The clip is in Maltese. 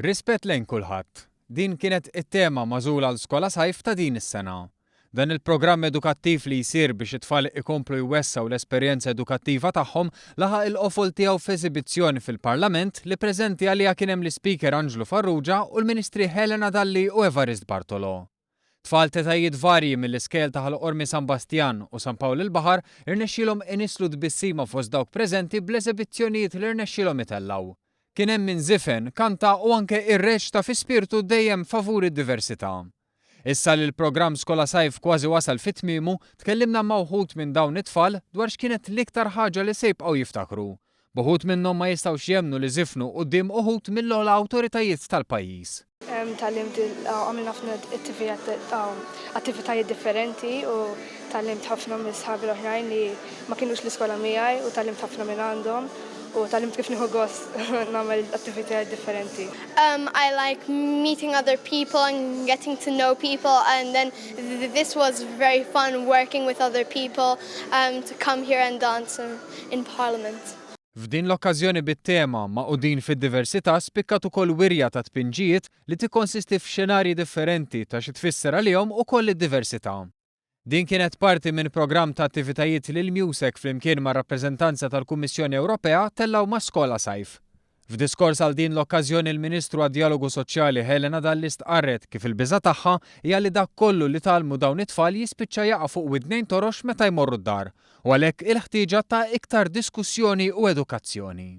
Rispett lejn kulħadd. Din kienet it-tema magħżula l-skola sajf ta' din is-sena. Dan il-programm edukattiv li jsir biex it-tfal ikomplu jwessaw l-esperjenza edukattiva tagħhom laħaq il-qofol tiegħu f'eżibizzjoni fil-Parlament li preżenti għaliha kien hemm l-Speaker Angelo Farrugia u l-Ministri Helena Dalli u Evarist Bartolo. Tfal tetajiet varji mill-iskel ta' Ħalqormi San Bastian u San Pawl il-Baħar irnexxielhom inislu tbissima fost dawk preżenti bl-eżibizzjonijiet li rnexxielhom itellaw. Kien hemm min żifen, kanta u anke irreċta fi spirtu dejjem favur id-diversità. Issa li l-programm Skola Sajf kważi wasal fit-tmiemu, tkellimna ma' wħud minn dawn it-tfal dwar x'kienet l-iktar ħaġa li se jibqgħu jiftakru. B'uħud minnhom ma jistgħux jemmnu li żifnu quddiem uħud mill-ogħla awtoritajiet tal-pajjiż. Tallimt għamilna ħafna attivitajiet differenti u tallimt ħafna minn sħabi l-oħrajn li ma kinux l-iskola miegħi u tallimt ħafna minn għandhom. U tallimt kif nieħu gost nagħmel attivitajiet differenti. I like meeting other people and getting to know people, and then this was very fun working with other people to come here and dance in Parliament. F'din l-okkażjoni bit-tema maqudin fid-diversità spikkat ukoll wirja ta' tpinġijiet li tikkonsisti f'xenarji differenti ta' xi tfisser għalihom ukoll id-diversità. Din kienet parti minn programm ta' attivitajiet lil Musek flimkien ma' rappreżentanza tal-Kummissjoni Ewropea tellaw ma' Skola Sajf. F'diskors għal din l-okkażjoni l-Ministru għad-Dialogu Soċjali Helena Dalli stqarret kif il-biża' tagħha hija li dak kollu li talmu dawn it-tfal jispiċċa jaqa' fuq widnejn torox meta jmorru d-dar u għalhekk il-ħtieġa ta' iktar diskussjoni u edukazzjoni.